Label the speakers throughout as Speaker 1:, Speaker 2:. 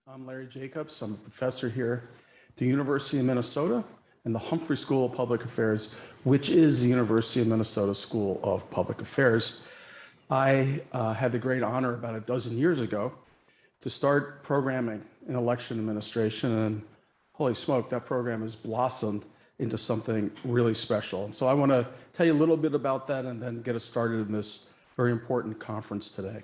Speaker 1: I'm Larry Jacobs. I'm a professor here at the University of Minnesota and the Humphrey School of Public Affairs, which is the University of Minnesota School of Public Affairs. I had the great honor about a dozen years ago to start programming in election administration, and holy smoke, that program has blossomed into something really special. And so I want to tell you a little bit about that and then get us started in this very important conference today.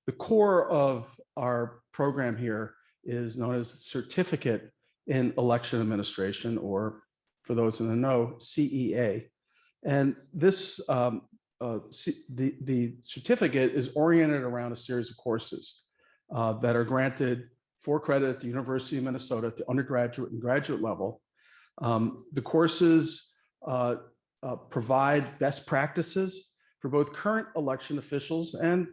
Speaker 1: The core of our program here is known as Certificate in Election Administration, or for those in the know, CEA. And this, the certificate is oriented around a series of courses that are granted for credit at the University of Minnesota at the undergraduate and graduate level. The courses provide best practices for both current election officials and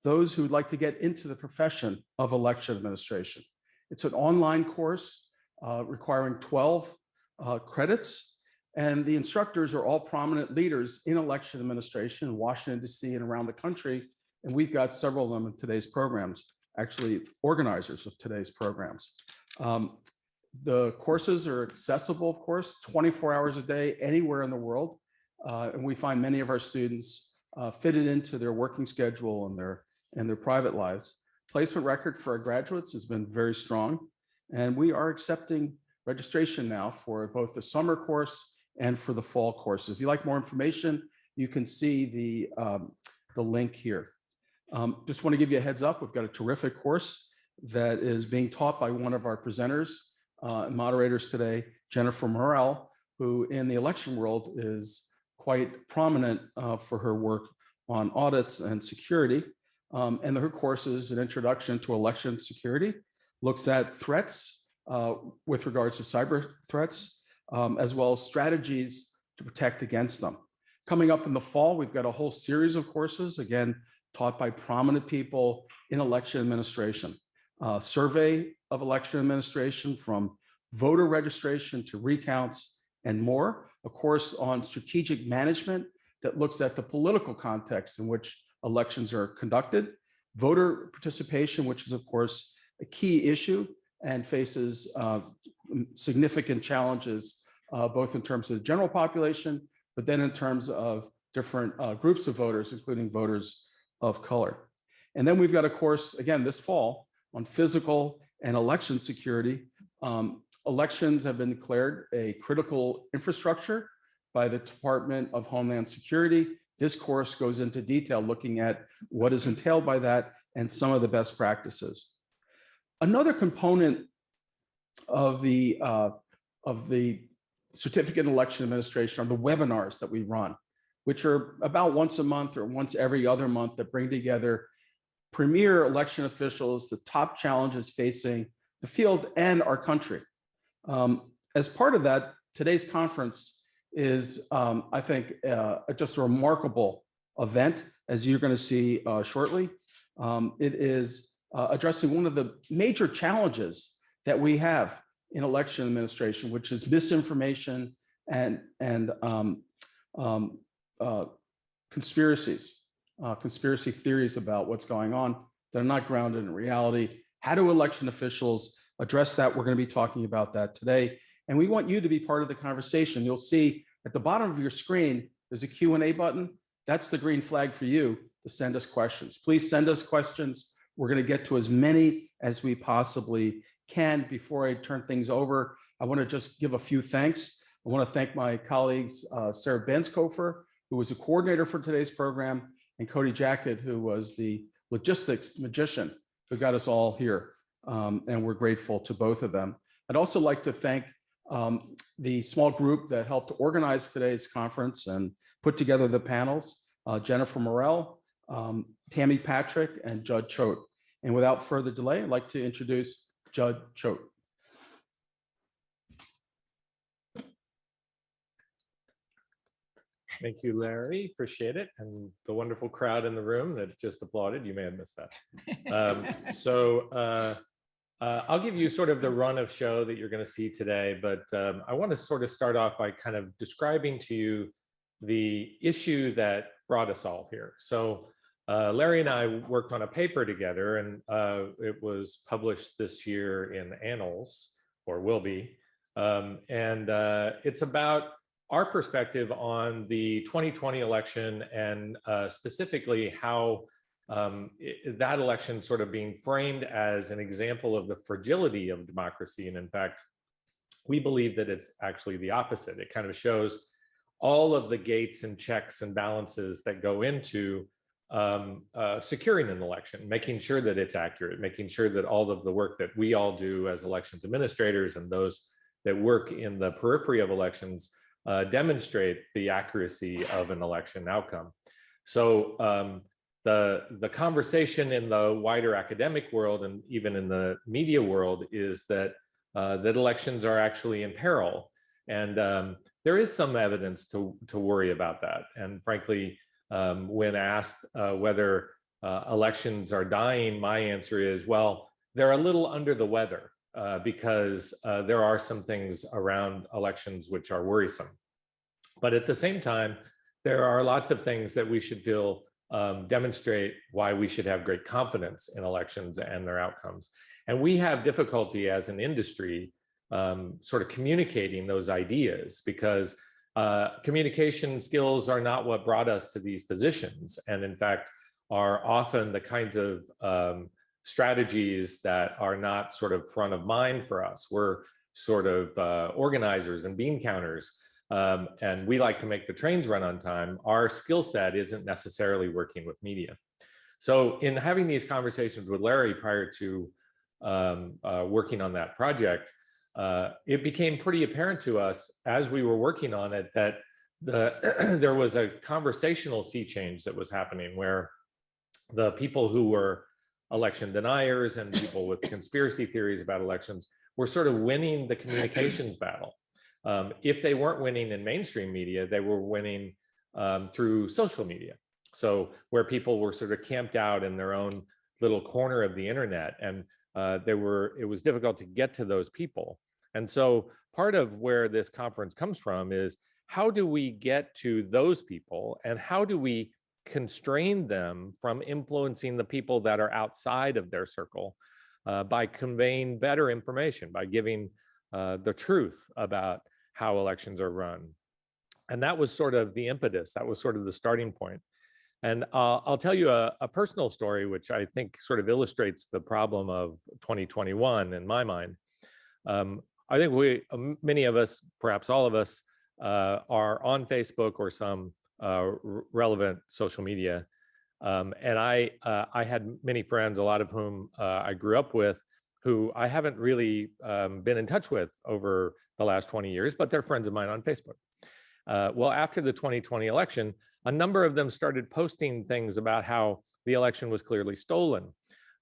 Speaker 1: those who would like to get into the profession of election administration. It's an online course requiring 12 credits, and the instructors are all prominent leaders in election administration in Washington, D.C. and around the country, and we've got several of them in today's programs, actually organizers of today's programs. The courses are accessible, of course, 24 hours a day, anywhere in the world, and we find many of our students fitted into their working schedule and their private lives. Placement record for our graduates has been very strong, and we are accepting registration now for both the summer course and for the fall course. If you'd like more information, you can see the link here. Just want to give you a heads up, we've got a terrific course that is being taught by one of our presenters and moderators today, Jennifer Morrell, who in the election world is quite prominent for her work on audits and security. And her course is an introduction to election security, looks at threats with regards to cyber threats, as well as strategies to protect against them. Coming up in the fall, we've got a whole series of courses, again, taught by prominent people in election administration. Survey of election administration, from voter registration to recounts and more. A course on strategic management that looks at the political context in which elections are conducted. Voter participation, which is of course a key issue and faces significant challenges, both in terms of the general population, but then in terms of different groups of voters, including voters of color. And then we've got a course, again, this fall on physical and election security. Elections have been declared a critical infrastructure by the Department of Homeland Security. This course goes into detail looking at what is entailed by that and some of the best practices. Another component of the Certificate in Election Administration are the webinars that we run, which are about once a month or once every other month, that bring together premier election officials, the top challenges facing the field and our country. As part of that, today's conference is, I think, just a remarkable event, as you're going to see shortly. It is addressing one of the major challenges that we have in election administration, which is misinformation and conspiracies, conspiracy theories about what's going on that are not grounded in reality. How do election officials address that? We're going to be talking about that today. And we want you to be part of the conversation. You'll see at the bottom of your screen, there's a Q&A button. That's the green flag for you to send us questions. Please send us questions. We're going to get to as many as we possibly can. Before I turn things over, I want to just give a few thanks. I want to thank my colleagues, Sarah Benskofer, who was a coordinator for today's program, and Cody Jackett, who was the logistics magician who got us all here. And we're grateful to both of them. I'd also like to thank the small group that helped to organize today's conference and put together the panels, Jennifer Morrell, Tammy Patrick, and Judd Choate. And without further delay, I'd like to introduce Judd Choate.
Speaker 2: Thank you, Larry. Appreciate it. And the wonderful crowd in the room that just applauded. You may have missed that. I'll give you sort of the run of show that you're going to see today, but I want to sort of start off by kind of describing to you the issue that brought us all here. So Larry and I worked on a paper together, and it was published this year in Annals, or will be. It's about our perspective on the 2020 election, and specifically how that election sort of being framed as an example of the fragility of democracy. And in fact, we believe that it's actually the opposite. It kind of shows all of the gates and checks and balances that go into securing an election, making sure that it's accurate, making sure that all of the work that we all do as elections administrators and those that work in the periphery of elections demonstrate the accuracy of an election outcome. So the conversation in the wider academic world and even in the media world is that that elections are actually in peril, and there is some evidence to worry about that. And frankly, when asked whether elections are dying, my answer is, well, they're a little under the weather because there are some things around elections which are worrisome. But at the same time, there are lots of things that we should feel demonstrate why we should have great confidence in elections and their outcomes. And we have difficulty as an industry sort of communicating those ideas, because communication skills are not what brought us to these positions, and in fact are often the kinds of strategies that are not sort of front of mind for us. We're sort of organizers and bean counters, and we like to make the trains run on time. Our skill set isn't necessarily working with media. So in having these conversations with Larry prior to working on that project, it became pretty apparent to us as we were working on it that there was a conversational sea change that was happening, where the people who were election deniers and people with conspiracy theories about elections were sort of winning the communications battle. If they weren't winning in mainstream media, they were winning through social media. So where people were sort of camped out in their own little corner of the internet, and it was difficult to get to those people. And so part of where this conference comes from is, how do we get to those people, and how do we constrain them from influencing the people that are outside of their circle by conveying better information, by giving the truth about how elections are run. And that was sort of the impetus. That was sort of the starting point. And I'll tell you a personal story, which I think sort of illustrates the problem of 2021 in my mind. I think many of us, perhaps all of us, are on Facebook or some relevant social media. And I had many friends, a lot of whom I grew up with, who I haven't really been in touch with over the last 20 years, but they're friends of mine on Facebook. Well, after the 2020 election, a number of them started posting things about how the election was clearly stolen.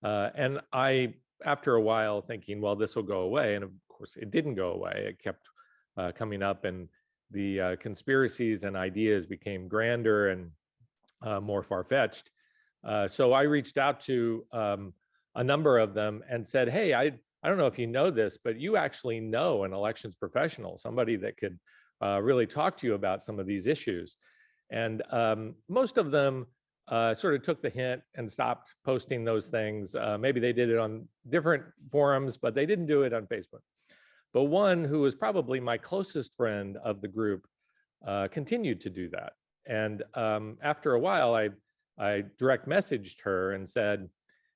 Speaker 2: And I, after a while, thinking, well, this will go away. And of course, it didn't go away. It kept coming up, and the conspiracies and ideas became grander and more far-fetched. So I reached out to a number of them and said, hey, I don't know if you know this, but you actually know an elections professional, somebody that could really talk to you about some of these issues. And most of them sort of took the hint and stopped posting those things. Maybe they did it on different forums, but they didn't do it on Facebook. But one, who was probably my closest friend of the group, continued to do that. And after a while, I direct messaged her and said,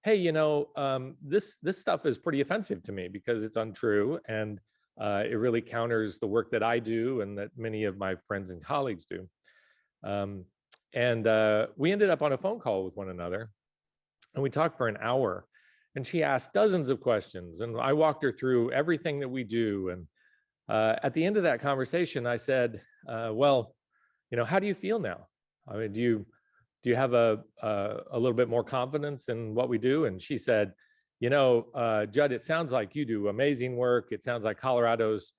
Speaker 2: hey, you know, this stuff is pretty offensive to me because it's untrue, and it really counters the work that I do and that many of my friends and colleagues do. We ended up on a phone call with one another, and we talked for an hour, and she asked dozens of questions, and I walked her through everything that we do. And at the end of that conversation, I said, well, you know, how do you feel now? I mean, do you have a little bit more confidence in what we do? And she said, you know, Judd, it sounds like you do amazing work. It sounds like Colorado's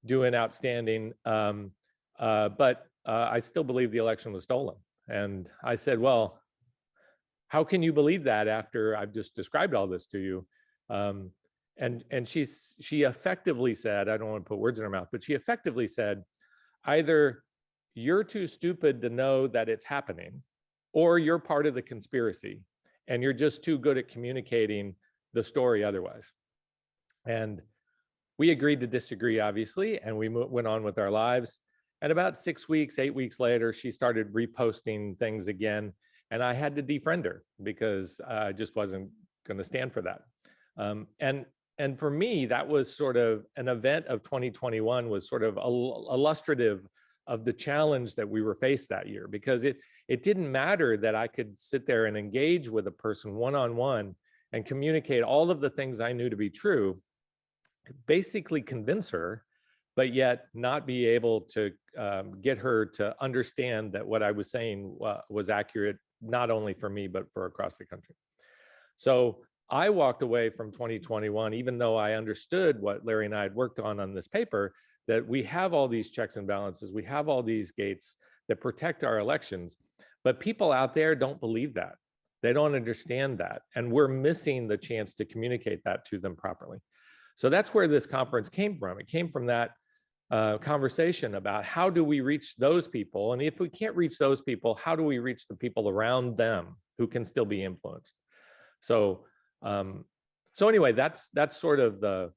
Speaker 2: doing outstanding, but I still believe the election was stolen. And I said, well, how can you believe that after I've just described all this to you? And she effectively said, I don't want to put words in her mouth, but she effectively said, either you're too stupid to know that it's happening, or you're part of the conspiracy and you're just too good at communicating the story otherwise. And we agreed to disagree, obviously, and we went on with our lives. And about 6 weeks, 8 weeks later, she started reposting things again. And I had to defriend her because I just wasn't going to stand for that. And for me, that was sort of an event of 2021, was sort of illustrative of the challenge that we were faced that year, because it didn't matter that I could sit there and engage with a person one-on-one and communicate all of the things I knew to be true, basically convince her, but yet not be able to get her to understand that what I was saying was accurate, not only for me, but for across the country. So I walked away from 2021, even though I understood what Larry and I had worked on this paper, that we have all these checks and balances, we have all these gates that protect our elections, but people out there don't believe that. They don't understand that. And we're missing the chance to communicate that to them properly. So that's where this conference came from. It came from that conversation about how do we reach those people? And if we can't reach those people, how do we reach the people around them who can still be influenced? So, so anyway, that's sort of the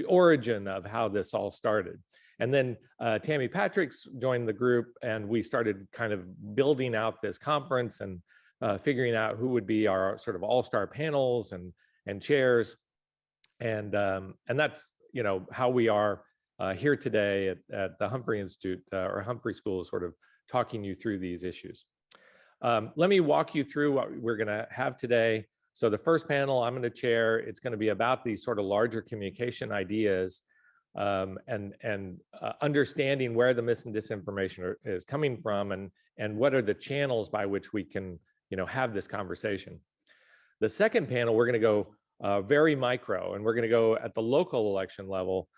Speaker 2: origin of how this all started. And then Tammy Patrick's joined the group, and we started kind of building out this conference and figuring out who would be our sort of all-star panels and chairs. And that's, you know, how we are here today at the Humphrey Institute or Humphrey School, sort of talking you through these issues. Let me walk you through what we're going to have today. So the first panel I'm going to chair, it's going to be about these sort of larger communication ideas and understanding where the mis and disinformation is coming from, and what are the channels by which we can, you know, have this conversation. The second panel, we're going to go very micro, and we're going to go at the local election level.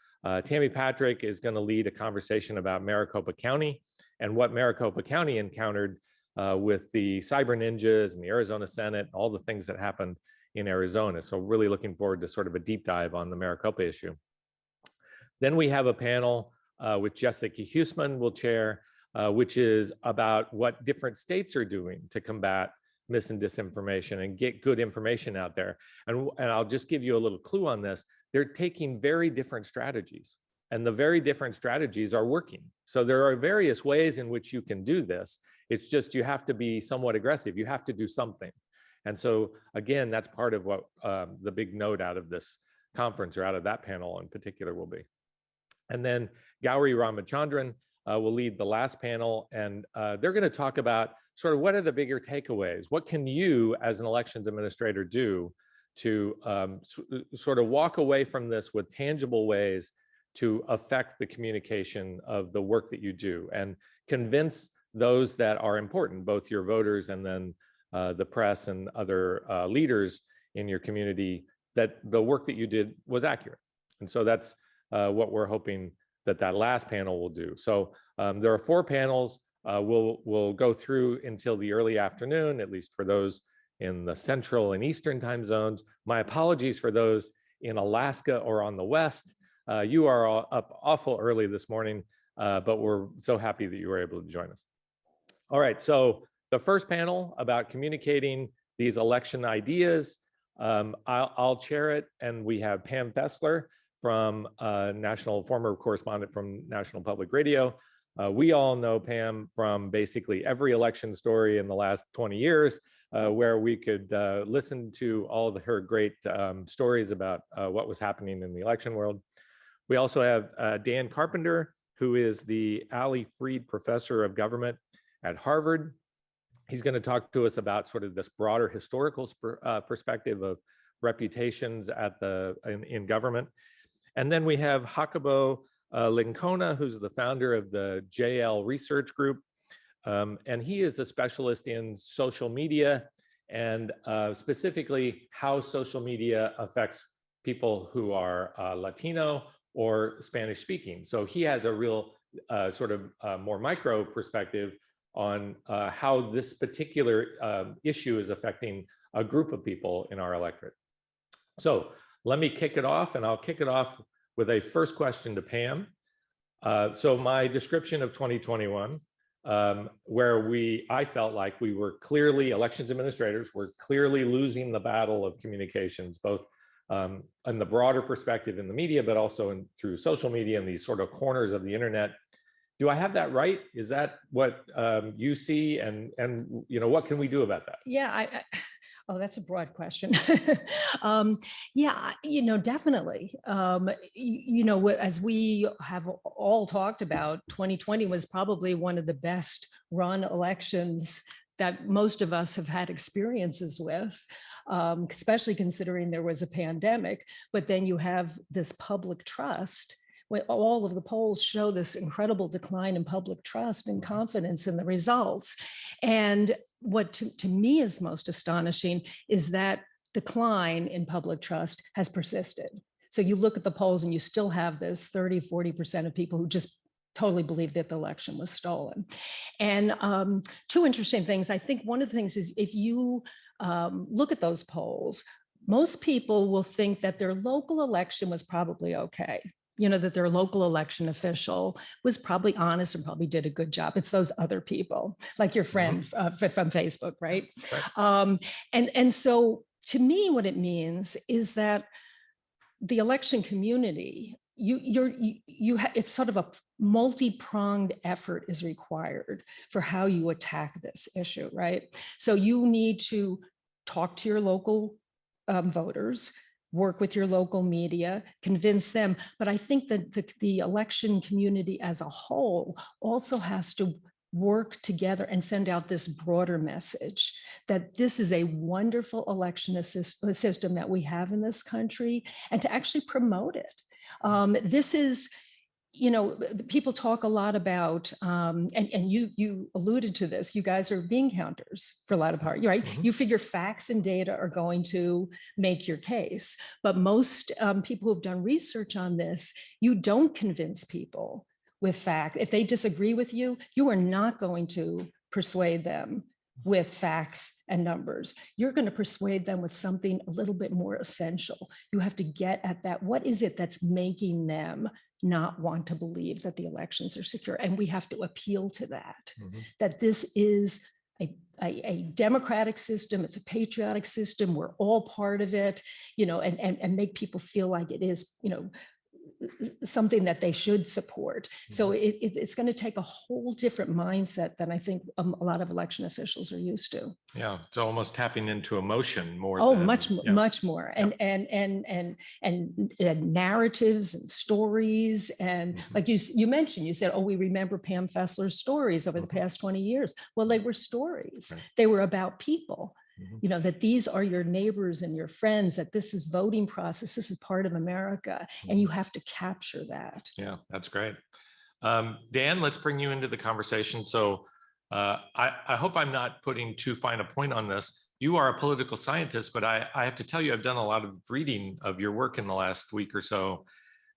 Speaker 2: Tammy Patrick is going to lead a conversation about Maricopa County and what Maricopa County encountered with the cyber ninjas and the Arizona Senate, all the things that happened in Arizona. So really looking forward to sort of a deep dive on the Maricopa issue. Then we have a panel with Jessica Huseman will chair, which is about what different states are doing to combat mis and disinformation and get good information out there. And I'll just give you a little clue on this. They're taking very different strategies, and the very different strategies are working. So there are various ways in which you can do this. It's just you have to be somewhat aggressive. You have to do something. And so again, that's part of what the big note out of this conference, or out of that panel in particular, will be. And then Gauri Ramachandran will lead the last panel, and they're going to talk about sort of what are the bigger takeaways? What can you as an elections administrator do to sort of walk away from this with tangible ways to affect the communication of the work that you do and convince those that are important, both your voters and then the press and other leaders in your community, that the work that you did was accurate. And so that's what we're hoping that last panel will do. So there are 4 panels. We'll go through until the early afternoon, at least for those in the Central and Eastern time zones. My apologies for those in Alaska or on the West. You are all up awful early this morning, but we're so happy that you were able to join us. All right, so the first panel about communicating these election ideas, I'll chair it, and we have Pam Fessler from former correspondent from National Public Radio. We all know Pam from basically every election story in the last 20 years, where we could listen to all of her great stories about what was happening in the election world. We also have Dan Carpenter, who is the Ali Freed Professor of Government at Harvard. He's going to talk to us about sort of this broader historical perspective of reputations in government. And then we have Jacobo Licona, who's the founder of the JL Research Group. And he is a specialist in social media, and specifically how social media affects people who are Latino or Spanish speaking. So he has a real sort of more micro perspective on how this particular issue is affecting a group of people in our electorate. So let me kick it off, and I'll kick it off with a first question to Pam. So my description of 2021 where I felt like we were clearly, elections administrators were clearly losing the battle of communications, both in the broader perspective in the media, but also through social media and these sort of corners of the internet. Do I have that right? Is that what you see? And what can we do about that?
Speaker 3: Yeah, oh, that's a broad question. Yeah, definitely. As we have all talked about, 2020 was probably one of the best run elections that most of us have had experiences with, especially considering there was a pandemic. But then you have this public trust. All of the polls show this incredible decline in public trust and confidence in the results. And what to me is most astonishing is that decline in public trust has persisted. So you look at the polls and you still have this 30–40% of people who just totally believe that the election was stolen. And two interesting things. I think one of the things is if you look at those polls, most people will think that their local election was probably okay. That their local election official was probably honest and probably did a good job. It's those other people, like your friend from Facebook, right? And so to me, what it means is that the election community, it's sort of a multi-pronged effort is required for how you attack this issue, right? So you need to talk to your local voters, work with your local media, convince them. But I think that the election community as a whole also has to work together and send out this broader message that this is a wonderful election system that we have in this country, and to actually promote it. This is, people talk a lot about, and you alluded to this, you guys are bean counters for a lot of part, right? You figure facts and data are going to make your case. But most people who've done research on this, you don't convince people with fact. If they disagree with you, you are not going to persuade them with facts and numbers. You're going to persuade them with something a little bit more essential. You have to get at that. What is it that's making them not want to believe that the elections are secure? And we have to appeal to that, that this is a democratic system. It's a patriotic system. We're all part of it, and make people feel like it is, something that they should support. So it's going to take a whole different mindset than I think a lot of election officials are used to.
Speaker 2: Yeah, it's almost tapping into emotion more.
Speaker 3: Oh, much more, and narratives and stories, and like you mentioned, you said, oh, we remember Pam Fessler's stories over the past 20 years. Well, they were stories. Right. They were about people. That these are your neighbors and your friends, that this is voting process, this is part of America, and you have to capture that.
Speaker 2: Yeah, that's great. Dan, let's bring you into the conversation. So I hope I'm not putting too fine a point on this. You are a political scientist, but I have to tell you, I've done a lot of reading of your work in the last week or so,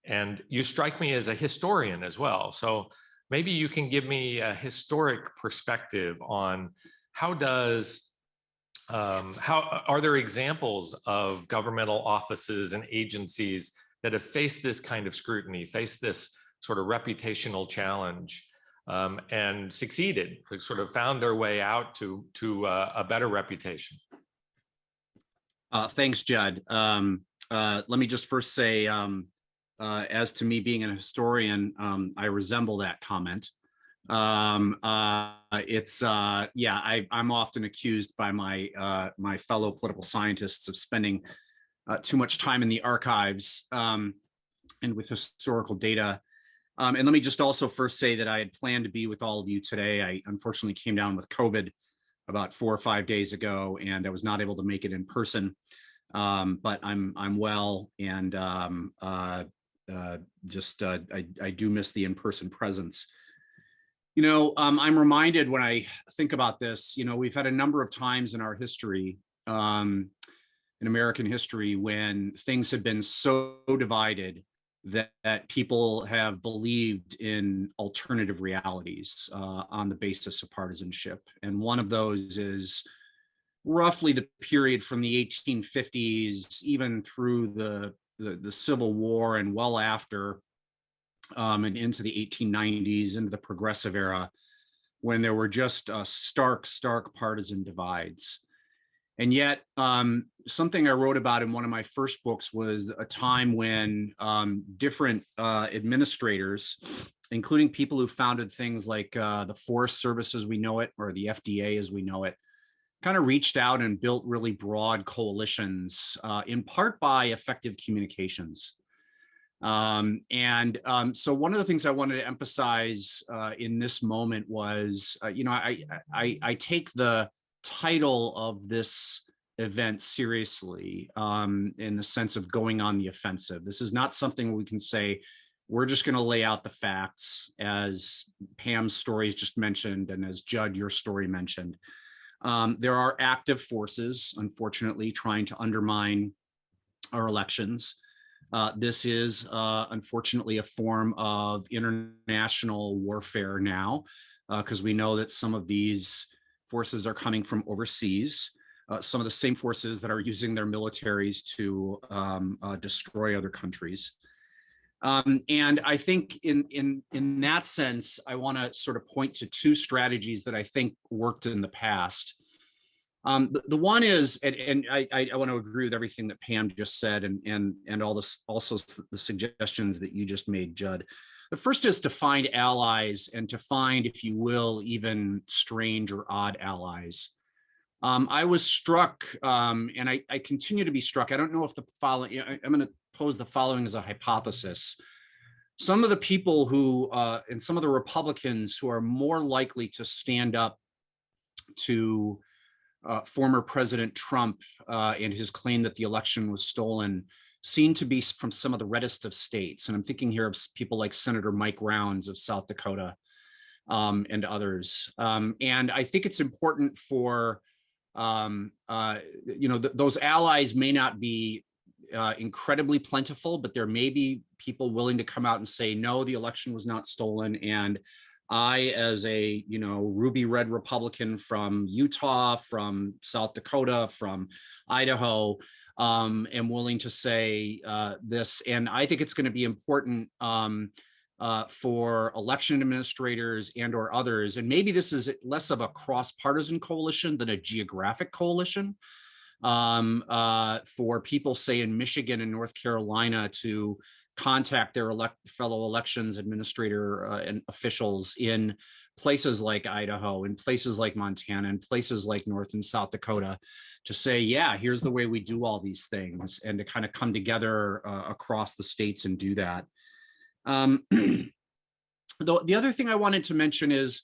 Speaker 2: and you strike me as a historian as well. So maybe you can give me a historic perspective on how are there examples of governmental offices and agencies that have faced this kind of scrutiny, faced this sort of reputational challenge, and succeeded, sort of found their way out to a better reputation?
Speaker 4: Thanks, Judd. Let me just first say, as to me being a historian, I resemble that comment. I'm often accused by my fellow political scientists of spending too much time in the archives and with historical data. And let me just also first say that I had planned to be with all of you today. I unfortunately came down with COVID about 4 or 5 days ago, and I was not able to make it in person. But I'm well, and I do miss the in-person presence. I'm reminded when I think about this, we've had a number of times in our history, in American history, when things have been so divided that people have believed in alternative realities on the basis of partisanship. And one of those is roughly the period from the 1850s, even through the Civil War and well after, and into the 1890s, into the Progressive era, when there were just stark partisan divides. And yet, something I wrote about in one of my first books was a time when different administrators, including people who founded things like the Forest Service as we know it, or the FDA as we know it, kind of reached out and built really broad coalitions, in part by effective communications. So one of the things I wanted to emphasize in this moment was, I take the title of this event seriously, in the sense of going on the offensive. This is not something we can say, we're just going to lay out the facts, as Pam's stories just mentioned, and as Judd, your story mentioned. There are active forces, unfortunately, trying to undermine our elections. This is, unfortunately, a form of international warfare now, because we know that some of these forces are coming from overseas, some of the same forces that are using their militaries to destroy other countries. And I think in that sense, I want to sort of point to two strategies that I think worked in the past. The one is, and I want to agree with everything that Pam just said, and all this, also the suggestions that you just made, Judd. The first is to find allies, and to find, if you will, even strange or odd allies. I was struck, and I continue to be struck. I don't know if the following, I'm going to pose the following as a hypothesis. Some of the people who, and some of the Republicans who are more likely to stand up to former President Trump and his claim that the election was stolen seem to be from some of the reddest of states. And I'm thinking here of people like Senator Mike Rounds of South Dakota, and others. And I think it's important for, those allies may not be incredibly plentiful, but there may be people willing to come out and say, no, the election was not stolen. And I, as a, ruby red Republican from Utah, from South Dakota, from Idaho, am willing to say this. And I think it's going to be important for election administrators and or others. And maybe this is less of a cross-partisan coalition than a geographic coalition, for people, say, in Michigan and North Carolina to contact their fellow elections administrator and officials in places like Idaho, in places like Montana, and places like North and South Dakota, to say, yeah, here's the way we do all these things, and to kind of come together across the states and do that. The other thing I wanted to mention is,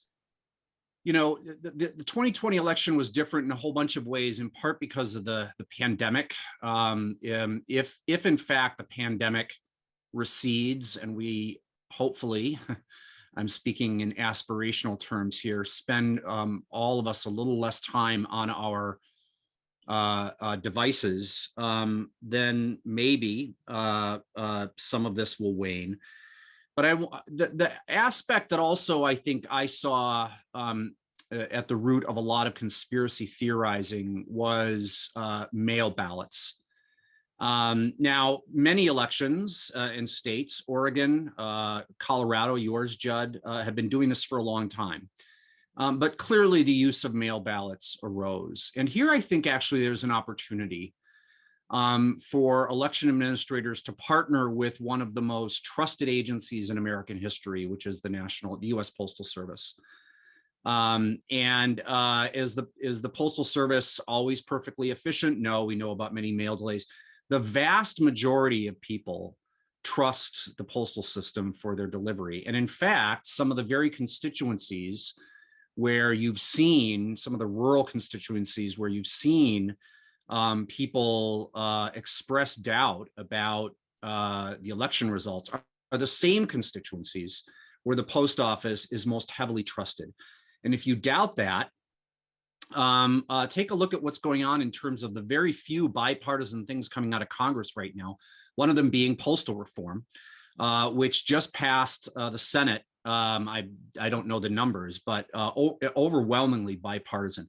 Speaker 4: the 2020 election was different in a whole bunch of ways, in part because of the pandemic. If in fact the pandemic recedes, and we hopefully, I'm speaking in aspirational terms here, spend all of us a little less time on our devices, then maybe some of this will wane. But the aspect that also I think I saw at the root of a lot of conspiracy theorizing was mail ballots. Now, many elections in states, Oregon, Colorado, yours, Judd, have been doing this for a long time. But clearly the use of mail ballots arose. And here I think actually there's an opportunity for election administrators to partner with one of the most trusted agencies in American history, which is the U.S. Postal Service. Is the Postal Service always perfectly efficient? No, we know about many mail delays. The vast majority of people trust the postal system for their delivery. And in fact, some of the very constituencies where you've seen, some of the rural constituencies where you've seen people express doubt about the election results are the same constituencies where the post office is most heavily trusted. And if you doubt that, take a look at what's going on in terms of the very few bipartisan things coming out of Congress right now, one of them being postal reform, which just passed the Senate. I don't know the numbers, but overwhelmingly bipartisan.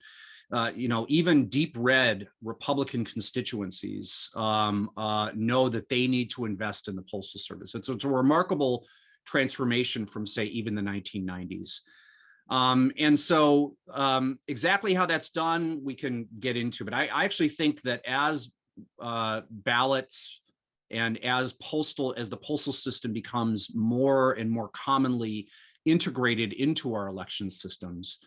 Speaker 4: Even deep red Republican constituencies know that they need to invest in the Postal Service. It's a remarkable transformation from, say, even the 1990s. And so exactly how that's done, we can get into, but I actually think that as ballots and as the postal system becomes more and more commonly integrated into our election systems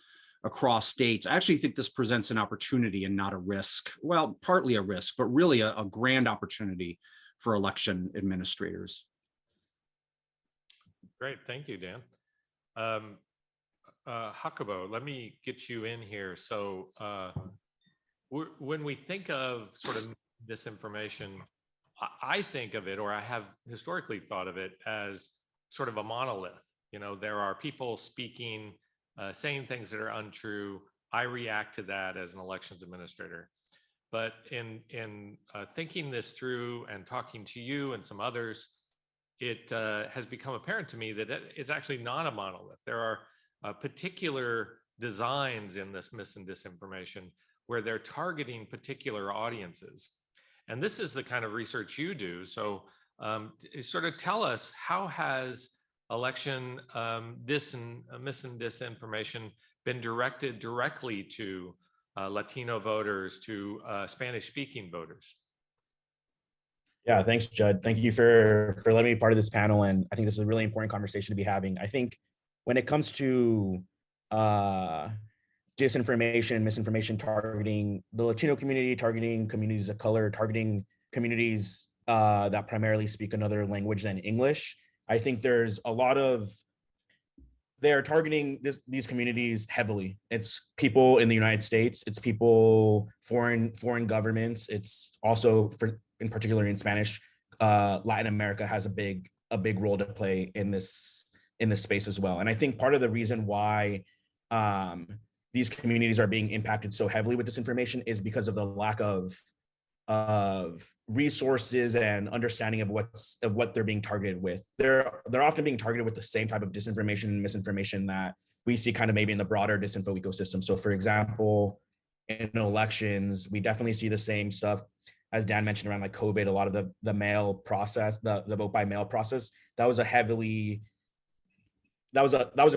Speaker 4: across states, I actually think this presents an opportunity and not a risk. Well, partly a risk, but really a grand opportunity for election administrators.
Speaker 2: Great, thank you, Dan. Jacobo, let me get you in here. So when we think of sort of disinformation, I think of it, or I have historically thought of it as sort of a monolith. You know, there are people speaking, saying things that are untrue. I react to that as an elections administrator. But in thinking this through and talking to you and some others, it has become apparent to me that it's actually not a monolith. There are particular designs in this mis and disinformation where they're targeting particular audiences. And this is the kind of research you do. So sort of tell us, how has election mis and disinformation been directed directly to Latino voters, to Spanish-speaking voters?
Speaker 5: Yeah, thanks, Judd. Thank you for letting me be part of this panel. And I think this is a really important conversation to be having. I think when it comes to disinformation, misinformation, targeting the Latino community, targeting communities of color, targeting communities that primarily speak another language than English, I think there's a lot of, they're targeting these communities heavily. It's people in the United States, it's people, foreign governments, it's also, in particular in Spanish, Latin America has a big role to play in this space as well. And I think part of the reason why these communities are being impacted so heavily with this information is because of the lack of resources and understanding of what they're being targeted with. They're often being targeted with the same type of disinformation and misinformation that we see kind of maybe in the broader disinfo ecosystem. So for example, in elections, we definitely see the same stuff as Dan mentioned around like COVID, a lot of the mail process, the vote by mail process, that was a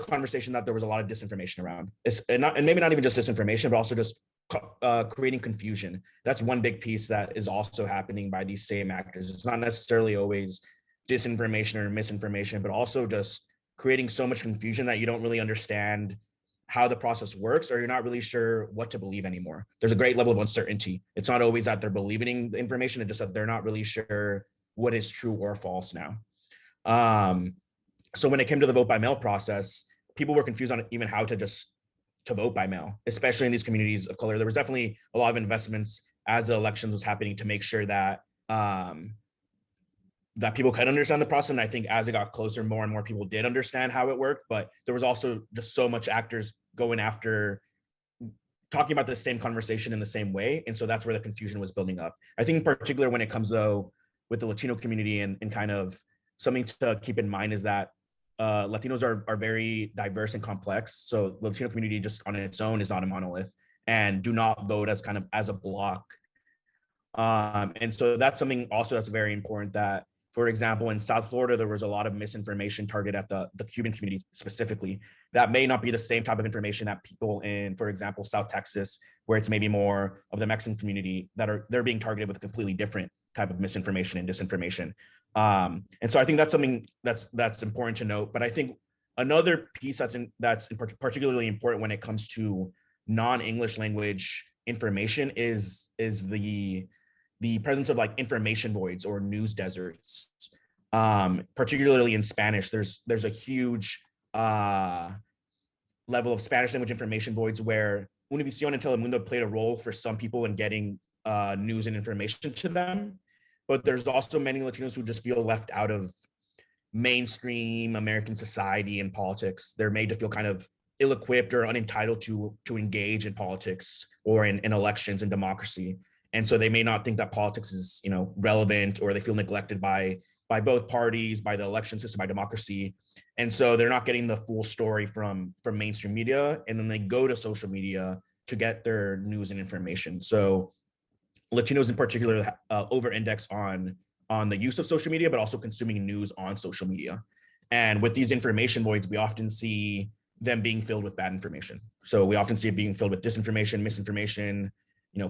Speaker 5: conversation that there was a lot of disinformation around. And maybe not even just disinformation, but also just creating confusion. That's one big piece that is also happening by these same actors. It's not necessarily always disinformation or misinformation, but also just creating so much confusion that you don't really understand how the process works, or you're not really sure what to believe anymore. There's a great level of uncertainty. It's not always that they're believing the information, it's just that they're not really sure what is true or false now. So when it came to the vote by mail process, people were confused on even how to vote by mail, especially in these communities of color. There was definitely a lot of investments as the elections was happening to make sure that that people could understand the process. And I think as it got closer, more and more people did understand how it worked, but there was also just so much actors going after talking about the same conversation in the same way. And so that's where the confusion was building up. I think in particular when it comes though with the Latino community and kind of something to keep in mind is that Latinos are very diverse and complex. So the Latino community just on its own is not a monolith and do not vote as a block. And so that's something also that's very important that, for example, in South Florida, there was a lot of misinformation targeted at the Cuban community specifically. That may not be the same type of information that people in, for example, South Texas, where it's maybe more of the Mexican community they're being targeted with a completely different type of misinformation and disinformation. And so I think that's something that's important to note. But I think another piece that's particularly important when it comes to non-English language information is the presence of like information voids or news deserts. Particularly in Spanish, there's a huge level of Spanish language information voids where Univision and Telemundo played a role for some people in getting news and information to them. But there's also many Latinos who just feel left out of mainstream American society and politics. They're made to feel kind of ill-equipped or unentitled to engage in politics or in elections and democracy. And so they may not think that politics is, relevant, or they feel neglected by both parties, by the election system, by democracy. And so they're not getting the full story from mainstream media. And then they go to social media to get their news and information. So Latinos in particular over-index on the use of social media, but also consuming news on social media. And with these information voids, we often see them being filled with bad information. So we often see it being filled with disinformation, misinformation,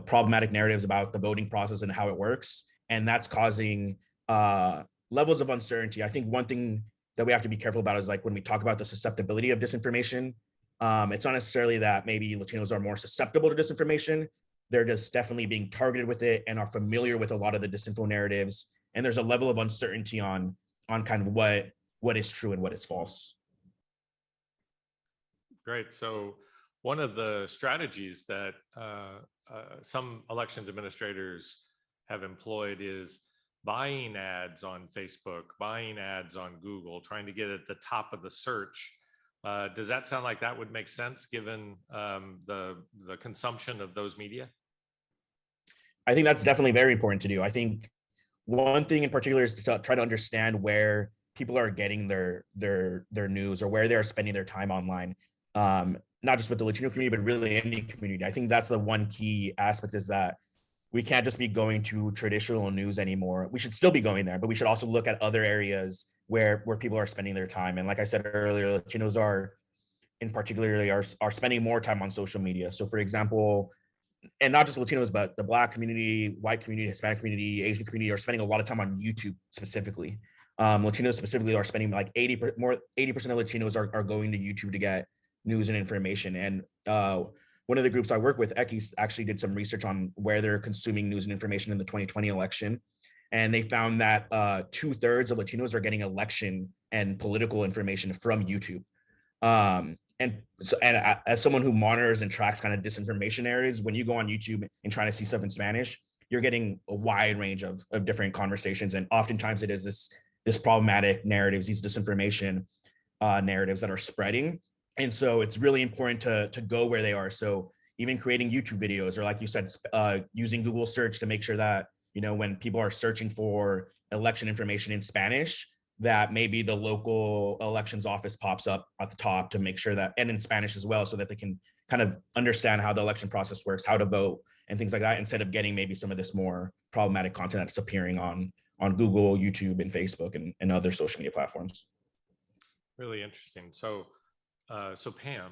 Speaker 5: problematic narratives about the voting process and how it works. And that's causing levels of uncertainty. I think one thing that we have to be careful about is like when we talk about the susceptibility of disinformation, it's not necessarily that maybe Latinos are more susceptible to disinformation. They're just definitely being targeted with it and are familiar with a lot of the disinfo narratives. And there's a level of uncertainty on kind of what is true and what is false.
Speaker 2: Great. So one of the strategies that some elections administrators have employed is buying ads on Facebook, buying ads on Google, trying to get at the top of the search. Does that sound like that would make sense given the consumption of those media?
Speaker 5: I think that's definitely very important to do. I think one thing in particular is to try to understand where people are getting their news or where they're spending their time online. Not just with the Latino community, but really any community. I think that's the one key aspect, is that we can't just be going to traditional news anymore. We should still be going there, but we should also look at other areas where people are spending their time. And like I said earlier, Latinos are spending more time on social media. So for example, and not just Latinos, but the Black community, white community, Hispanic community, Asian community are spending a lot of time on YouTube specifically. Latinos specifically are spending like 80% of Latinos are going to YouTube to get news and information. And one of the groups I work with, Equis, actually did some research on where they're consuming news and information in the 2020 election. And they found that 2/3 of Latinos are getting election and political information from YouTube. And as someone who monitors and tracks kind of disinformation areas, when you go on YouTube and trying to see stuff in Spanish, you're getting a wide range of different conversations. And oftentimes it is this problematic narratives, these disinformation narratives that are spreading. And so it's really important to go where they are. So even creating YouTube videos, or like you said, using Google search to make sure that, when people are searching for election information in Spanish, that maybe the local elections office pops up at the top to make sure that, and in Spanish as well, so that they can kind of understand how the election process works, how to vote and things like that, instead of getting maybe some of this more problematic content that's appearing on Google, YouTube, and Facebook and other social media platforms.
Speaker 2: Really interesting. So Pam,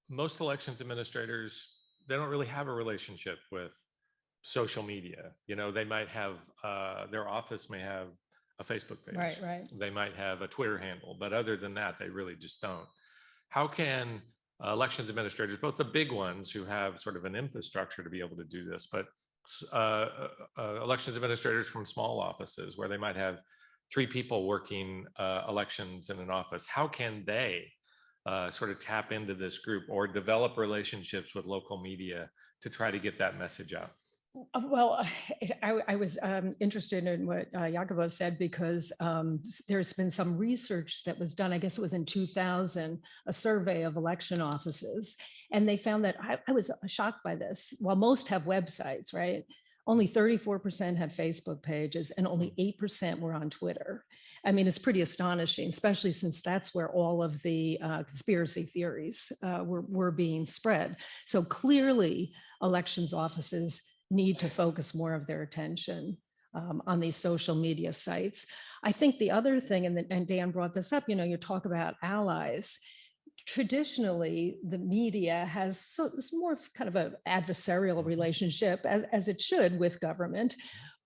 Speaker 2: most elections administrators, they don't really have a relationship with social media. They might have, their office may have a Facebook page.
Speaker 3: Right.
Speaker 2: They might have a Twitter handle, but other than that, they really just don't. How can elections administrators, both the big ones who have sort of an infrastructure to be able to do this, but elections administrators from small offices where they might have 3 people working elections in an office, how can they sort of tap into this group or develop relationships with local media to try to get that message out?
Speaker 3: Well, I was interested in what Jacobo said, because there's been some research that was done, I guess it was in 2000, a survey of election offices. And they found that, I was shocked by this. While most have websites, right? Only 34% had Facebook pages and only 8% were on Twitter. I mean, it's pretty astonishing, especially since that's where all of the conspiracy theories were being spread. So clearly, elections offices need to focus more of their attention on these social media sites. I think the other thing, and Dan brought this up, you talk about allies. Traditionally, the media has it's more kind of an adversarial relationship, as it should, with government.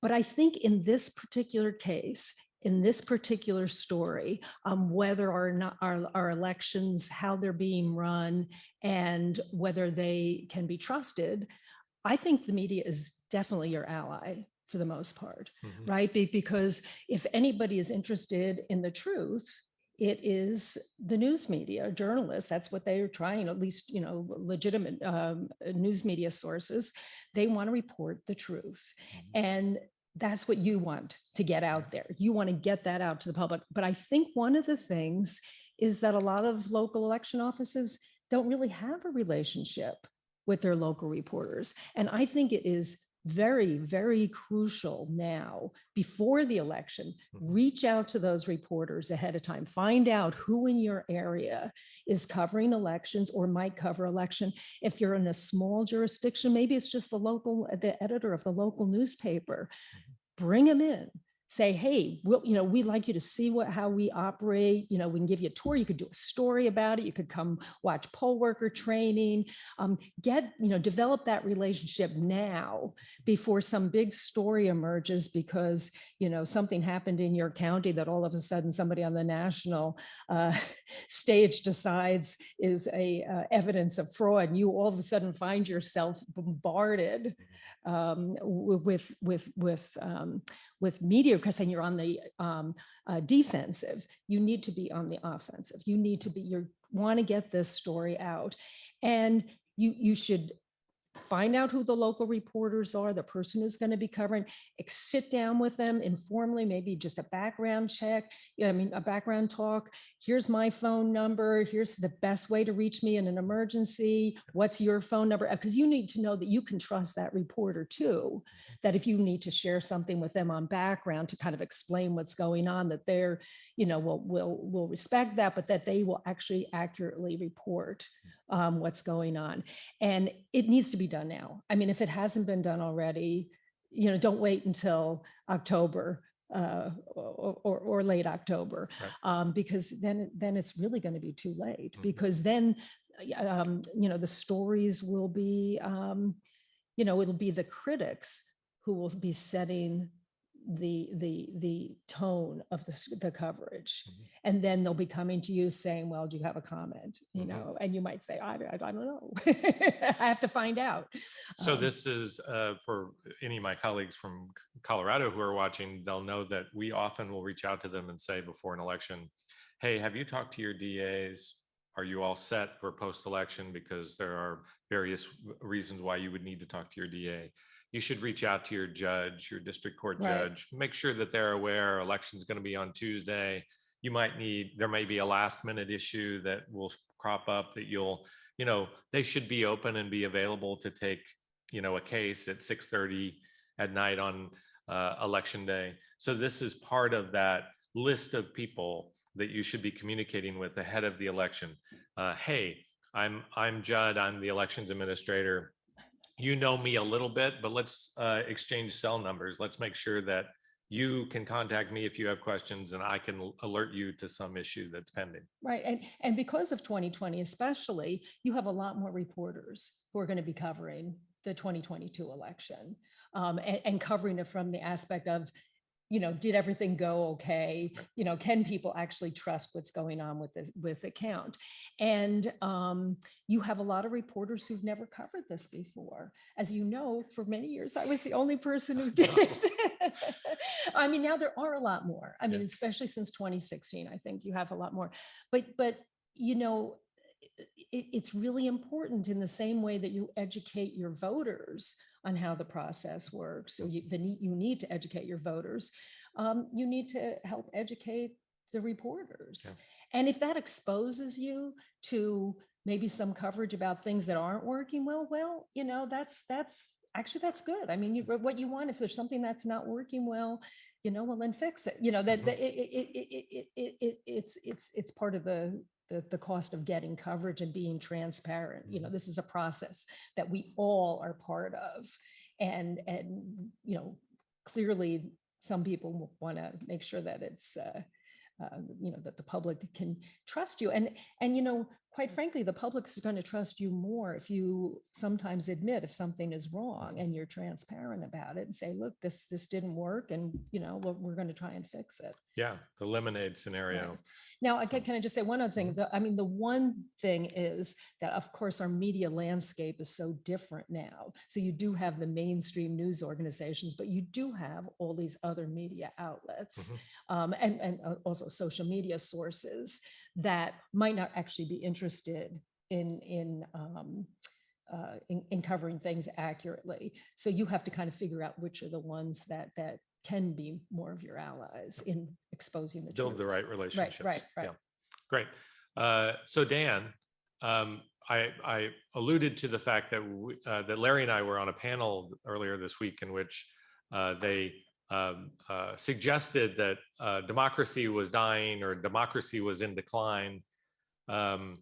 Speaker 3: But I think in this particular case, in this particular story, whether or not our elections, how they're being run, and whether they can be trusted, I think the media is definitely your ally for the most part, right? Because if anybody is interested in the truth, it is the news media, journalists. That's what they are trying, at least, legitimate news media sources. They want to report the truth. And that's what you want to get out there. You want to get that out to the public. But I think one of the things is that a lot of local election offices don't really have a relationship with their local reporters. And I think it is very, very crucial now, before the election, reach out to those reporters ahead of time, find out who in your area is covering elections or might cover election. If you're in a small jurisdiction, maybe it's just the editor of the local newspaper. Bring them in, say, hey, we'd like you to see how we operate. We can give you a tour. You could do a story about it. You could come watch poll worker training. Develop that relationship now before some big story emerges because, something happened in your county that all of a sudden somebody on the national stage decides is evidence of fraud. And you all of a sudden find yourself bombarded with media because then you're on the defensive. You need to be on the offensive. You want to get this story out, and you should find out who the local reporters are, the person who's going to be covering, sit down with them informally, maybe just a background check, a background talk. Here's my phone number. Here's the best way to reach me in an emergency. What's your phone number? Because you need to know that you can trust that reporter too, that if you need to share something with them on background to kind of explain what's going on, that they're, will respect that, but that they will actually accurately report what's going on. And it needs to be done now. I mean, if it hasn't been done already, don't wait until October or late October, right. Because then it's really going to be too late. Mm-hmm. Because then, the stories will be, it'll be the critics who will be setting the tone of the coverage. Mm-hmm. And then they'll be coming to you saying, well, do you have a comment? Mm-hmm. And you might say, I don't know. I have to find out.
Speaker 2: So this is for any of my colleagues from Colorado who are watching, they'll know that we often will reach out to them and say before an election, hey, have you talked to your DAs? Are you all set for post-election? Because there are various reasons why you would need to talk to your DA. You should reach out to your judge, your district court judge, right. Make sure that they're aware election's going to be on Tuesday. There may be a last minute issue that will crop up that they should be open and be available to take, a case at 6:30 at night on election day. So this is part of that list of people that you should be communicating with ahead of the election. Hey, I'm Judd, I'm the elections administrator. You know me a little bit, but let's exchange cell numbers. Let's make sure that you can contact me if you have questions and I can alert you to some issue that's pending.
Speaker 3: Right. And because of 2020, especially, you have a lot more reporters who are going to be covering the 2022 election and covering it from the aspect of, did everything go okay? Can people actually trust what's going on with the count? And you have a lot of reporters who've never covered this before. As you know, for many years, I was the only person who did it. I mean, now there are a lot more. I mean, especially since 2016, I think you have a lot more. But it's really important in the same way that you educate your voters on how the process works. So you need to educate your voters. You need to help educate the reporters. Yeah. And if that exposes you to maybe some coverage about things that aren't working well, that's good. I mean, what you want, if there's something that's not working well, then fix it. It's part of the cost of getting coverage and being transparent. This is a process that we all are part of. And clearly some people want to make sure that it's, that the public can trust you. And quite frankly, the public is going to trust you more if you sometimes admit if something is wrong and you're transparent about it and say, look, this didn't work, and we're going to try and fix it.
Speaker 2: Yeah, the lemonade scenario.
Speaker 3: Right. Now, can I just say one other thing? The one thing is that, of course, our media landscape is so different now. So you do have the mainstream news organizations, but you do have all these other media outlets, and also social media sources that might not actually be interested in covering things accurately. So you have to kind of figure out which are the ones that can be more of your allies in exposing the
Speaker 2: build
Speaker 3: truth.
Speaker 2: the right relationships.
Speaker 3: Right.
Speaker 2: Yeah. Great. So Dan, I alluded to the fact that that Larry and I were on a panel earlier this week in which they suggested that democracy was dying or democracy was in decline. Do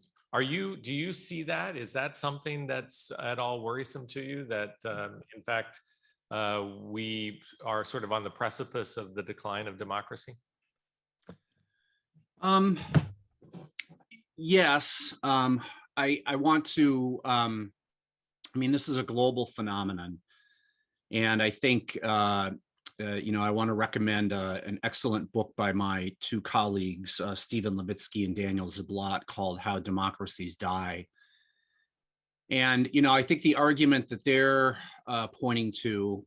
Speaker 2: you see that? Is that something that's at all worrisome to you, that in fact we are sort of on the precipice of the decline of democracy?
Speaker 4: Yes, I want to, I mean, this is a global phenomenon. And I think, I want to recommend an excellent book by my two colleagues, Stephen Levitsky and Daniel Ziblatt, called How Democracies Die. And, I think the argument that they're pointing to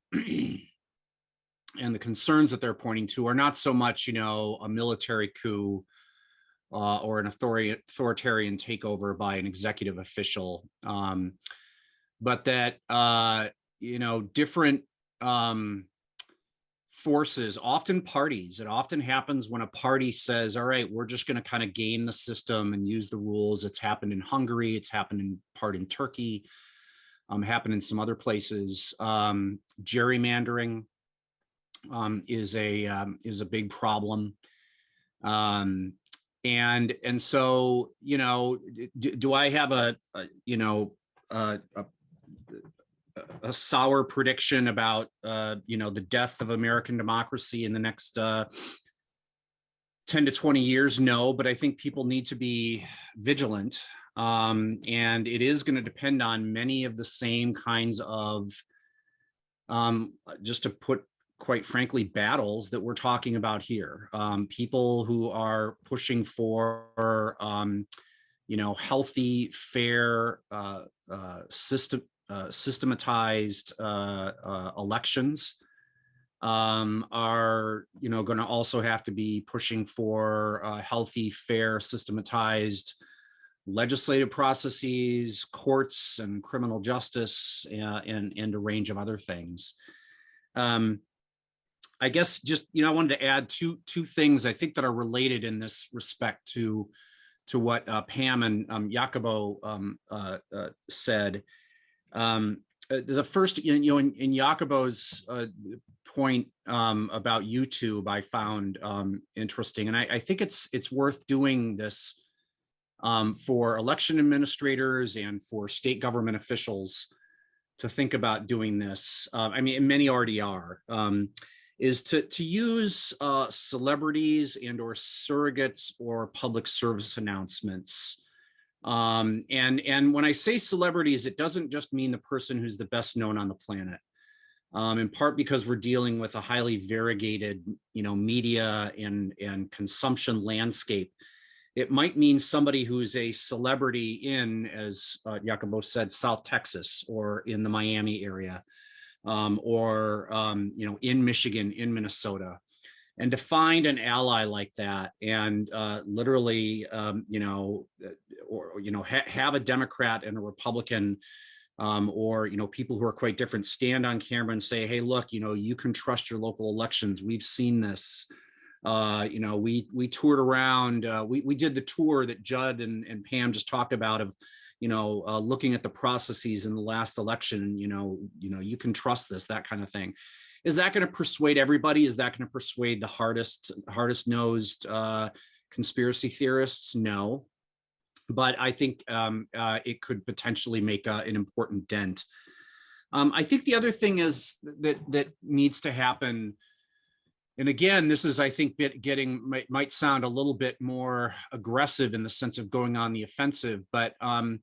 Speaker 4: and the concerns that they're pointing to are not so much, a military coup or an authoritarian takeover by an executive official, but that, different forces, often parties, it often happens when a party says, all right, we're just going to kind of game the system and use the rules. It's happened in Hungary. It's happened in part in Turkey, happened in some other places. Gerrymandering is a big problem. And so, do I have a sour prediction about, the death of American democracy in the next 10 to 20 years? No, but I think people need to be vigilant. And it is going to depend on many of the same kinds of, just to put quite frankly, battles that we're talking about here. People who are pushing for, healthy, fair, systematized elections are, going to also have to be pushing for healthy, fair, systematized legislative processes, courts, and criminal justice, and a range of other things. I guess just, I wanted to add two things I think that are related in this respect to what Pam and Jacobo said. The first, in Jacobo's point about YouTube, I found interesting, and I think it's worth doing this for election administrators and for state government officials to think about doing this. I mean, and many already are. Is to use celebrities and or surrogates or public service announcements. And when I say celebrities, it doesn't just mean the person who's the best known on the planet. In part because we're dealing with a highly variegated, media and consumption landscape. It might mean somebody who is a celebrity in, as Jacobo said, South Texas or in the Miami area. Or in Michigan, in Minnesota, and to find an ally like that, and literally, have a Democrat and a Republican, or people who are quite different, stand on camera and say, "Hey, look, you can trust your local elections. We've seen this. We toured around. We did the tour that Judd and Pam just talked about of." Looking at the processes in the last election, you can trust this, that kind of thing. Is that going to persuade everybody? Is that going to persuade the hardest nosed conspiracy theorists? No, but I think it could potentially make an important dent. I think the other thing is that needs to happen. And again, this is, I think, might sound a little bit more aggressive in the sense of going on the offensive, but there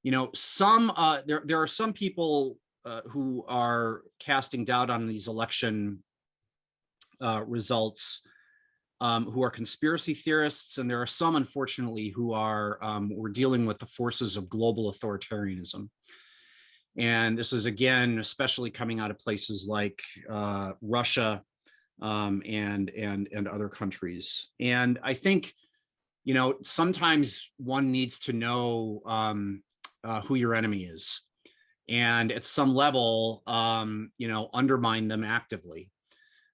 Speaker 4: are some people who are casting doubt on these election results, who are conspiracy theorists, and there are some, unfortunately, who are we're dealing with the forces of global authoritarianism. And this is, again, especially coming out of places like Russia. And other countries. And I think, sometimes one needs to know who your enemy is, and at some level, undermine them actively.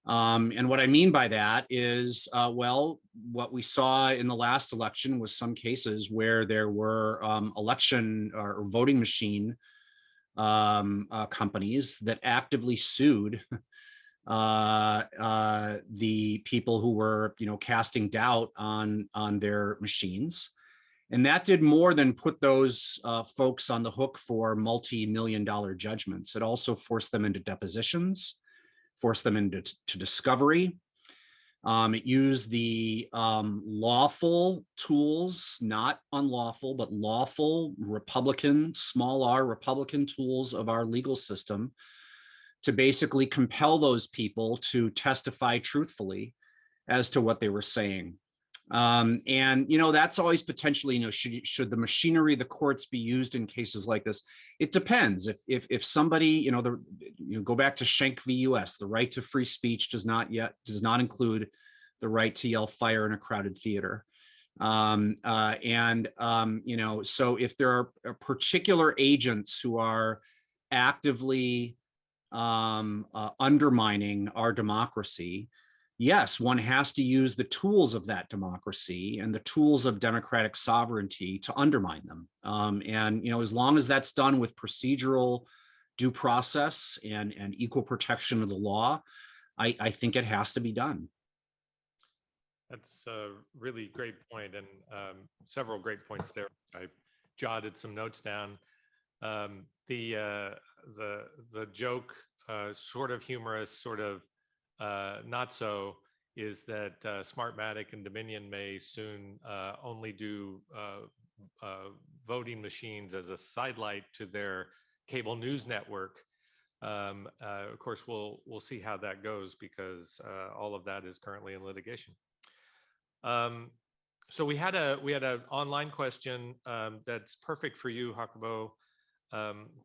Speaker 4: And what I mean by that is, what we saw in the last election was some cases where there were election or voting machine companies that actively sued the people who were, casting doubt on their machines. And that did more than put those folks on the hook for multi-million-dollar judgments. It also forced them into depositions, forced them into discovery. It used the lawful tools, not unlawful, but lawful Republican, small r Republican tools of our legal system to basically compel those people to testify truthfully as to what they were saying. And, you know, that's always potentially, you know, should the machinery of the courts be used in cases like this? It depends. If somebody, you know, go back to Schenck v. US, the right to free speech does not include the right to yell fire in a crowded theater. You know, so if there are particular agents who are actively undermining our democracy, yes, one has to use the tools of that democracy and the tools of democratic sovereignty to undermine them. And, you know, as long as that's done with procedural due process and equal protection of the law, I think it has to be done.
Speaker 2: That's a really great point, and several great points there. I jotted some notes down. The joke, sort of humorous, sort of not so, is that Smartmatic and Dominion may soon only do voting machines as a sidelight to their cable news network. Of course, we'll see how that goes, because all of that is currently in litigation. So we had an online question that's perfect for you, Jacobo.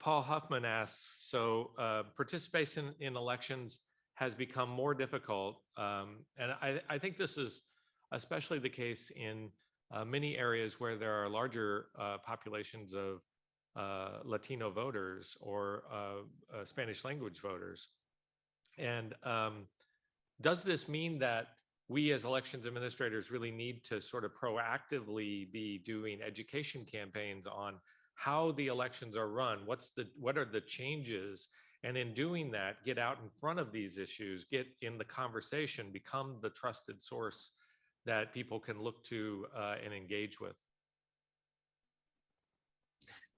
Speaker 2: Paul Huffman asks, so participation in elections has become more difficult. And I think this is especially the case in many areas where there are larger populations of Latino voters or Spanish language voters. And does this mean that we as elections administrators really need to sort of proactively be doing education campaigns on how the elections are run? What are the changes? And in doing that, get out in front of these issues, get in the conversation, become the trusted source that people can look to and engage with.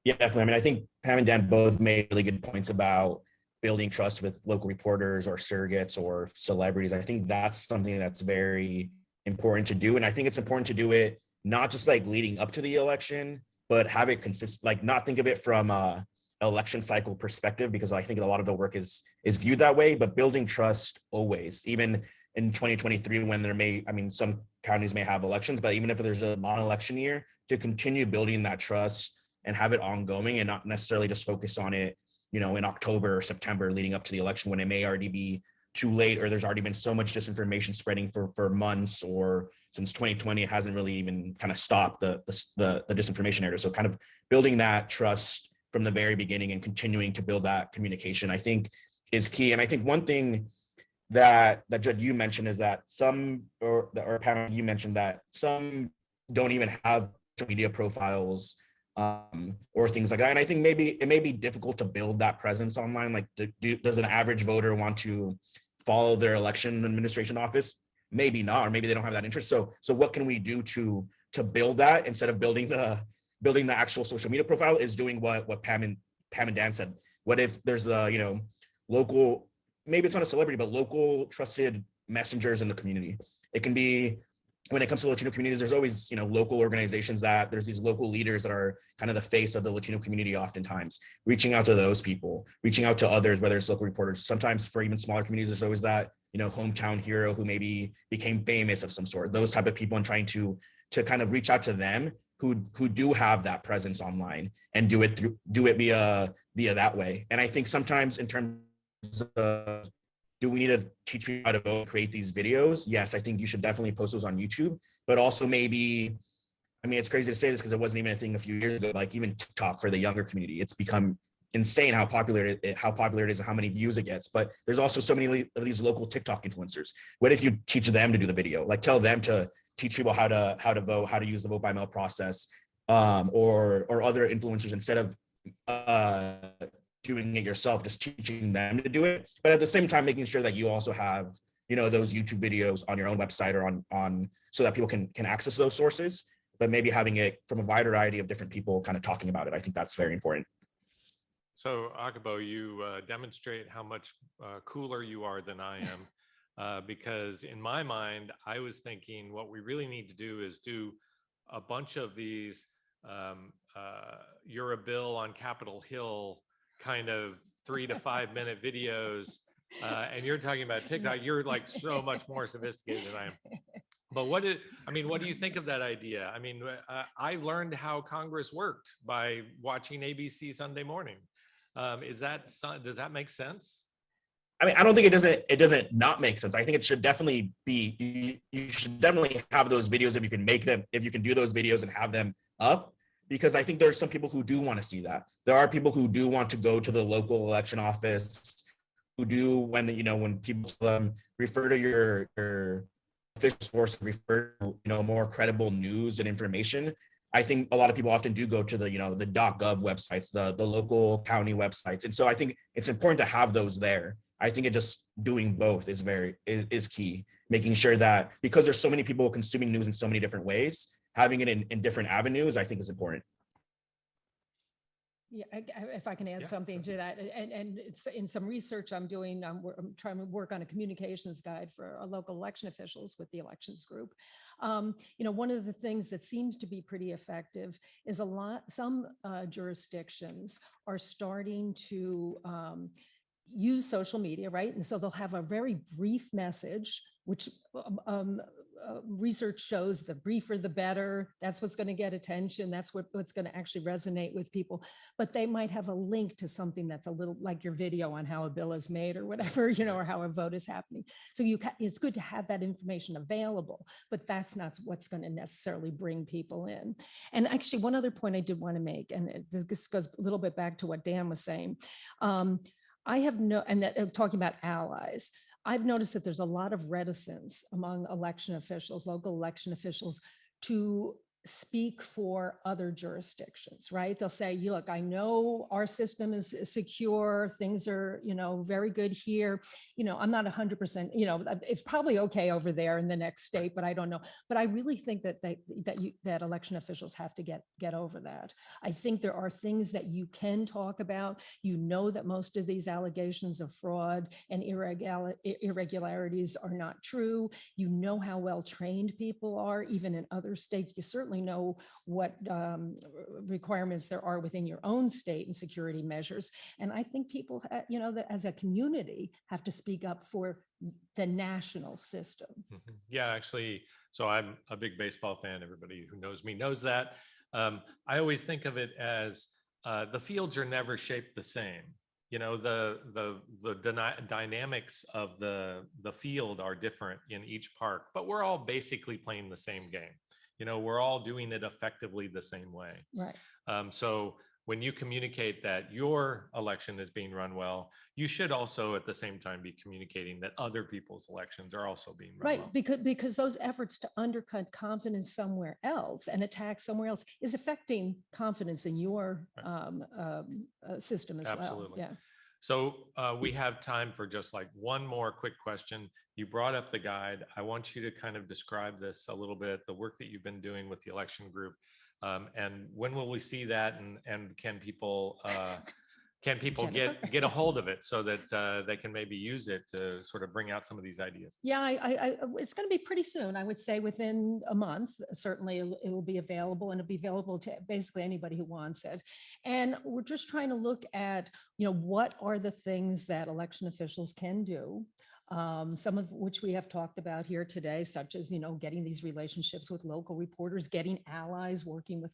Speaker 5: Yeah, definitely. I mean, I think Pam and Dan both made really good points about building trust with local reporters or surrogates or celebrities. I think that's something that's very important to do. And I think it's important to do it not just like leading up to the election, but have it consistent, like not think of it from a election cycle perspective, because I think a lot of the work is viewed that way, but building trust always, even in 2023, when there may, I mean, some counties may have elections, but even if there's a non-election year, to continue building that trust and have it ongoing and not necessarily just focus on it, you know, in October or September leading up to the election when it may already be too late, or there's already been so much disinformation spreading for months, or since 2020, it hasn't really even kind of stopped the disinformation era. So kind of building that trust from the very beginning and continuing to build that communication, I think is key. And I think one thing that Judd, you mentioned is that some, or Pam, you mentioned that some don't even have social media profiles or things like that. And I think maybe it may be difficult to build that presence online. Like, does an average voter want to follow their election administration office? Maybe not, or maybe they don't have that interest. So what can we do to build that instead of building the actual social media profile? Is doing what Pam and Dan said. What if there's local, maybe it's not a celebrity, but local trusted messengers in the community? It can be, when it comes to Latino communities, there's always, you know, local organizations that there's these local leaders that are kind of the face of the Latino community oftentimes, reaching out to those people, reaching out to others, whether it's local reporters. Sometimes for even smaller communities, there's always that, you know, hometown hero who maybe became famous of some sort, those type of people, and trying to kind of reach out to them who do have that presence online and do it via that way. And I think sometimes in terms of, do we need to teach people how to vote, create these videos? Yes, I think you should definitely post those on YouTube, but also maybe, I mean, it's crazy to say this because it wasn't even a thing a few years ago, like even TikTok for the younger community. It's become insane how popular it is and how many views it gets. But there's also so many of these local TikTok influencers. What if you teach them to do the video? Like, tell them to teach people how to vote, how to use the vote by mail process, or other influencers, instead of doing it yourself, just teaching them to do it, but at the same time making sure that you also have, you know, those YouTube videos on your own website or on so that people can access those sources. but maybe having it from a wide variety of different people kind of talking about it. I think that's very important.
Speaker 2: So Jacobo, you demonstrate how much cooler you are than I am, because in my mind, I was thinking what we really need to do is do a bunch of these you're a bill on Capitol Hill kind of 3 to 5 minute videos, and you're talking about TikTok. You're like so much more sophisticated than I am. But what do you think of that idea? I mean, I learned how Congress worked by watching ABC Sunday Morning. Does that make sense?
Speaker 5: I mean, I don't think it doesn't not make sense. I think it should definitely be, you should definitely have those videos if you can make them, if you can do those videos and have them up, because I think there's some people who do want to see that. There are people who do want to go to the local election office, who do, when people refer to your official source, refer to, more credible news and information. I think a lot of people often do go to the, the .gov websites, the local county websites. And so I think it's important to have those there. I think just doing both is key, making sure that, because there's so many people consuming news in so many different ways, having it in different avenues, I think is important.
Speaker 3: Yeah, if I can add something to that, and it's in some research I'm doing, I'm trying to work on a communications guide for our local election officials with the elections group. One of the things that seems to be pretty effective is some jurisdictions are starting to use social media, right? And so they'll have a very brief message, which research shows the briefer the better. That's what's going to get attention. That's what's going to actually resonate with people. But they might have a link to something that's a little like your video on how a bill is made or whatever, or how a vote is happening. So it's good to have that information available, but that's not what's going to necessarily bring people in. And actually, one other point I did want to make, and this goes a little bit back to what Dan was saying. Talking about allies, I've noticed that there's a lot of reticence among election officials, local election officials, to speak for other jurisdictions, right? They'll say, look, I know our system is secure, things are, very good here. I'm not 100%, it's probably okay over there in the next state, but I don't know. But I really think that election officials have to get over that. I think there are things that you can talk about. That most of these allegations of fraud and irregularities are not true. How well trained people are, even in other states. You certainly know what requirements there are within your own state and security measures. And I think people, that as a community have to speak up for the national system.
Speaker 2: Mm-hmm. Yeah, actually, so I'm a big baseball fan. Everybody who knows me knows that. I always think of it as the fields are never shaped the same. The dynamics of the field are different in each park, but we're all basically playing the same game. We're all doing it effectively the same way.
Speaker 3: Right.
Speaker 2: So when you communicate that your election is being run well, you should also at the same time be communicating that other people's elections are also being run well.
Speaker 3: Right, because those efforts to undercut confidence somewhere else and attack somewhere else is affecting confidence in your system as well.
Speaker 2: Absolutely.
Speaker 3: Yeah.
Speaker 2: So we have time for just like one more quick question. You brought up the guide. I want you to kind of describe this a little bit, the work that you've been doing with the election group, and when will we see that? And can people get a hold of it so that they can maybe use it to sort of bring out some of these ideas?
Speaker 3: Yeah, it's going to be pretty soon. I would say within a month. Certainly, it'll be available, and it'll be available to basically anybody who wants it. And we're just trying to look at, what are the things that election officials can do. Some of which we have talked about here today, such as, getting these relationships with local reporters, getting allies, working with,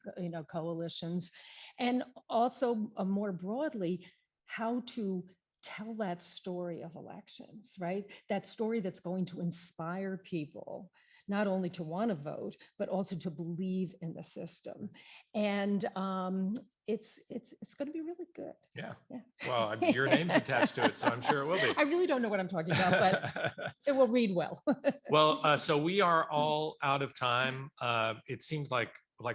Speaker 3: coalitions, and also more broadly, how to tell that story of elections, right? That story that's going to inspire people, not only to want to vote, but also to believe in the system. And it's going to be really good.
Speaker 2: Yeah. Well, your name's attached to it, so I'm sure it will be.
Speaker 3: I really don't know what I'm talking about, but it will read well.
Speaker 2: Well, so we are all out of time. It seems like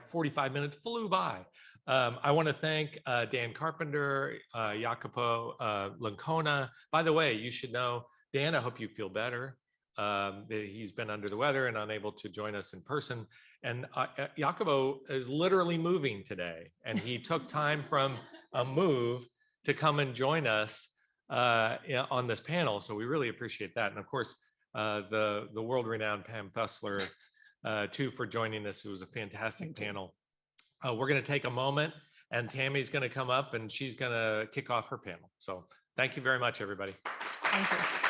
Speaker 2: 45 minutes flew by. I want to thank Dan Carpenter, Jacobo, Licona. By the way, you should know, Dan, I hope you feel better. He's been under the weather and unable to join us in person. And Jacobo is literally moving today, and he took time from a move to come and join us on this panel. So we really appreciate that. And of course, the world-renowned Pam Fessler, too, for joining us. It was a fantastic panel. We're going to take a moment, and Tammy's going to come up, and she's going to kick off her panel. So thank you very much, everybody.
Speaker 3: Thank you.